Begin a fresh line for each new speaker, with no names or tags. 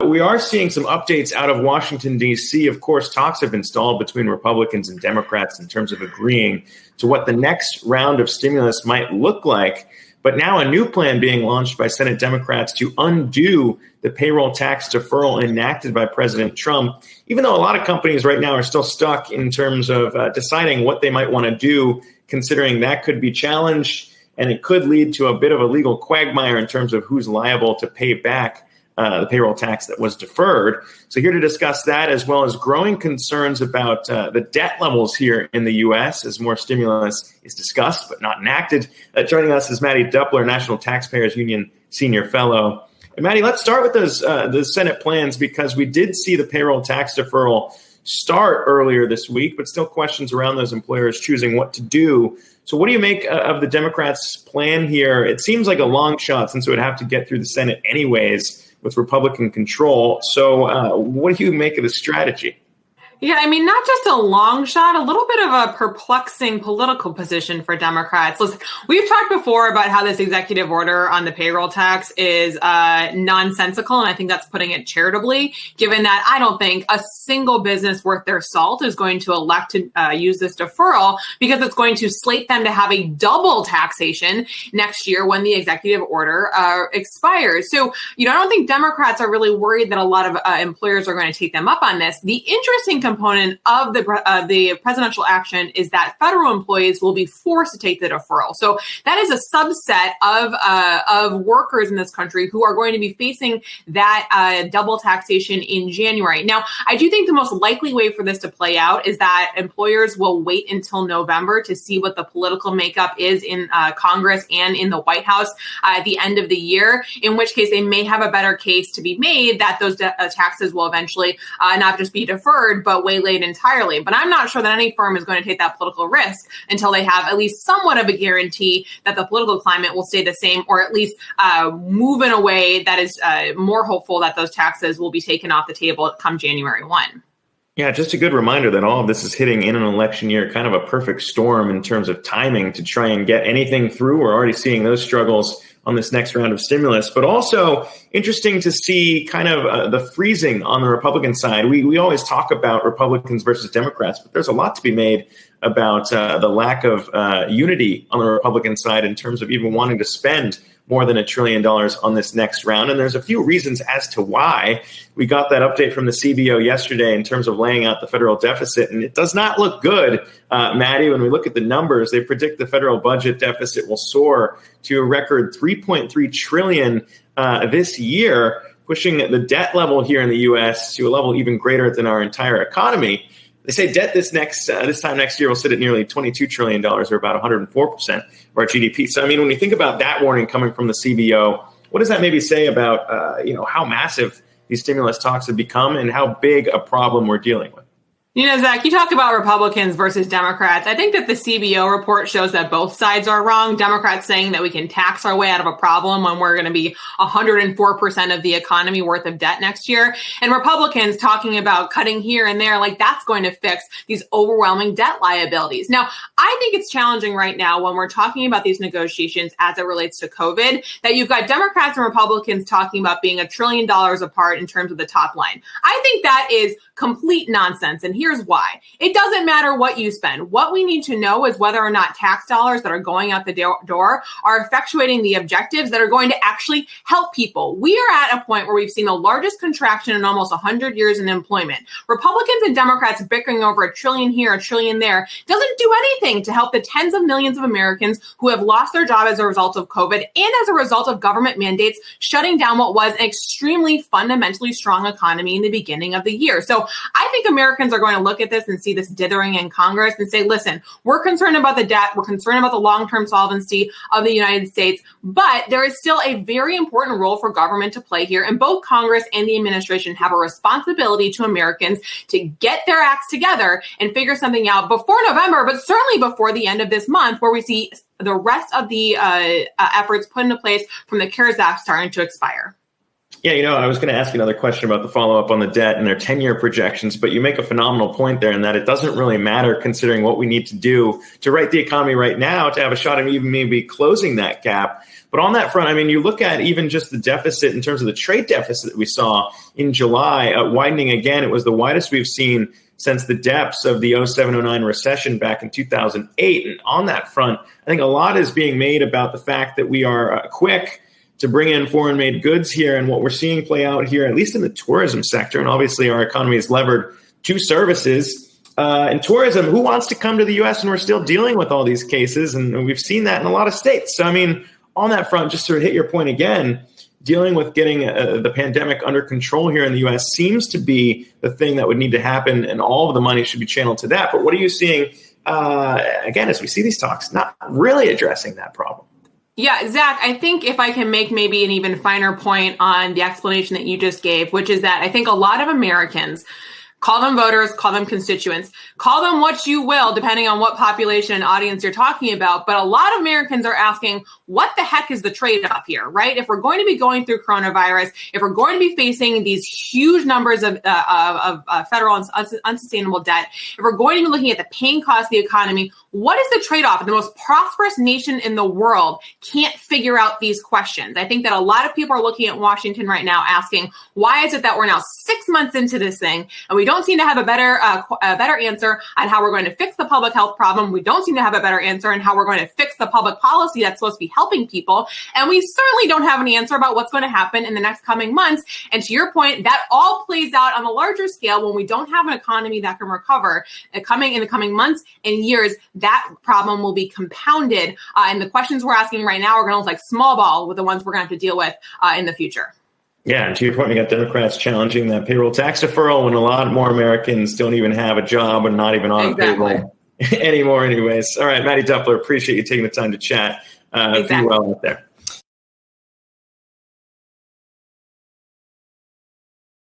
we are seeing some updates out of Washington, D.C. Of course, talks have been stalled between Republicans and Democrats in terms of agreeing to what the next round of stimulus might look like. But now a new plan being launched by Senate Democrats to undo the payroll tax deferral enacted by President Trump, even though a lot of companies right now are still stuck in terms of deciding what they might want to do, considering that could be challenged and it could lead to a bit of a legal quagmire in terms of who's liable to pay back the payroll tax that was deferred. So here to discuss that, as well as growing concerns about the debt levels here in the U.S. as more stimulus is discussed but not enacted. Joining us is Mattie Duppler, National Taxpayers Union Senior Fellow. And Mattie, let's start with the Senate plans, because we did see the payroll tax deferral start earlier this week, but still questions around those employers choosing what to do. So what do you make of the Democrats' plan here? It seems like a long shot since it would have to get through the Senate anyways, with Republican control. So what do you make of the strategy?
Yeah, I mean, not just a long shot, a little bit of a perplexing political position for Democrats. Listen, we've talked before about how this executive order on the payroll tax is nonsensical, and I think that's putting it charitably, given that I don't think a single business worth their salt is going to elect to use this deferral, because it's going to slate them to have a double taxation next year when the executive order expires. So, I don't think Democrats are really worried that a lot of employers are going to take them up on this. The interesting component of the presidential action is that federal employees will be forced to take the deferral. So that is a subset of workers in this country who are going to be facing that double taxation in January. Now, I do think the most likely way for this to play out is that employers will wait until November to see what the political makeup is in Congress and in the White House at the end of the year, in which case they may have a better case to be made that those taxes will eventually not just be deferred, but waylaid entirely. But I'm not sure that any firm is going to take that political risk until they have at least somewhat of a guarantee that the political climate will stay the same, or at least move in a way that is more hopeful that those taxes will be taken off the table come January 1.
Yeah, just a good reminder that all of this is hitting in an election year, kind of a perfect storm in terms of timing to try and get anything through. We're already seeing those struggles on this next round of stimulus, but also interesting to see kind of the freezing on the Republican side. We always talk about Republicans versus Democrats, but there's a lot to be made about the lack of unity on the Republican side in terms of even wanting to spend more than $1 trillion on this next round. And there's a few reasons as to why. We got that update from the CBO yesterday in terms of laying out the federal deficit, and it does not look good, Mattie. When we look at the numbers, they predict the federal budget deficit will soar to a record $3.3 trillion this year, pushing the debt level here in the U.S. to a level even greater than our entire economy. They say debt this time next year will sit at nearly $22 trillion, or about 104% of our GDP. So, I mean, when you think about that warning coming from the CBO, what does that maybe say about, how massive these stimulus talks have become and how big a problem we're dealing with?
Zach, you talk about Republicans versus Democrats. I think that the CBO report shows that both sides are wrong. Democrats saying that we can tax our way out of a problem when we're going to be 104% of the economy worth of debt next year. And Republicans talking about cutting here and there, like that's going to fix these overwhelming debt liabilities. Now, I think it's challenging right now when we're talking about these negotiations as it relates to COVID, that you've got Democrats and Republicans talking about being $1 trillion apart in terms of the top line. I think that is complete nonsense. And here's why. It doesn't matter what you spend. What we need to know is whether or not tax dollars that are going out the door are effectuating the objectives that are going to actually help people. We are at a point where we've seen the largest contraction in almost 100 years in employment. Republicans and Democrats bickering over $1 trillion here, $1 trillion there doesn't do anything to help the tens of millions of Americans who have lost their job as a result of COVID and as a result of government mandates shutting down what was an extremely fundamentally strong economy in the beginning of the year. So I think Americans are going to look at this and see this dithering in Congress and say, listen, we're concerned about the debt. We're concerned about the long-term solvency of the United States. But there is still a very important role for government to play here. And both Congress and the administration have a responsibility to Americans to get their acts together and figure something out before November, but certainly before the end of this month, where we see the rest of the efforts put into place from the CARES Act starting to expire.
Yeah, I was going to ask you another question about the follow-up on the debt and their 10-year projections, but you make a phenomenal point there in that it doesn't really matter considering what we need to do to right the economy right now to have a shot at even maybe closing that gap. But on that front, I mean, you look at even just the deficit in terms of the trade deficit that we saw in July, widening again. It was the widest we've seen since the depths of the 07-09 recession back in 2008. And on that front, I think a lot is being made about the fact that we are quick to bring in foreign-made goods here. And what we're seeing play out here, at least in the tourism sector, and obviously our economy is levered to services. In tourism, who wants to come to the U.S. and we're still dealing with all these cases? And we've seen that in a lot of states. So, I mean, on that front, just to hit your point again, dealing with getting the pandemic under control here in the U.S. seems to be the thing that would need to happen, and all of the money should be channeled to that. But what are you seeing, again, as we see these talks, not really addressing that problem?
Yeah, Zach, I think if I can make maybe an even finer point on the explanation that you just gave, which is that I think a lot of Americans, call them voters, call them constituents, call them what you will, depending on what population and audience you're talking about. But a lot of Americans are asking, what the heck is the trade-off here, right? If we're going to be going through coronavirus, if we're going to be facing these huge numbers of federal and unsustainable debt, if we're going to be looking at the paying cost of the economy, what is the trade-off? The most prosperous nation in the world can't figure out these questions. I think that a lot of people are looking at Washington right now asking, why is it that we're now 6 months into this thing and we don't seem to have a better answer on how we're going to fix the public health problem? We don't seem to have a better answer on how we're going to fix the public policy that's supposed to be helping people. And we certainly don't have an answer about what's going to happen in the next coming months. And to your point, that all plays out on a larger scale when we don't have an economy that can recover coming in the coming months and years. That problem will be compounded. And the questions we're asking right now are going to look like small ball with the ones we're going to have to deal with in the future. Yeah, and to your point, we got Democrats challenging that payroll tax deferral when a lot more Americans don't even have a job and not even on payroll anymore anyways. All right, Mattie Duppler, appreciate you taking the time to chat. Be well out there.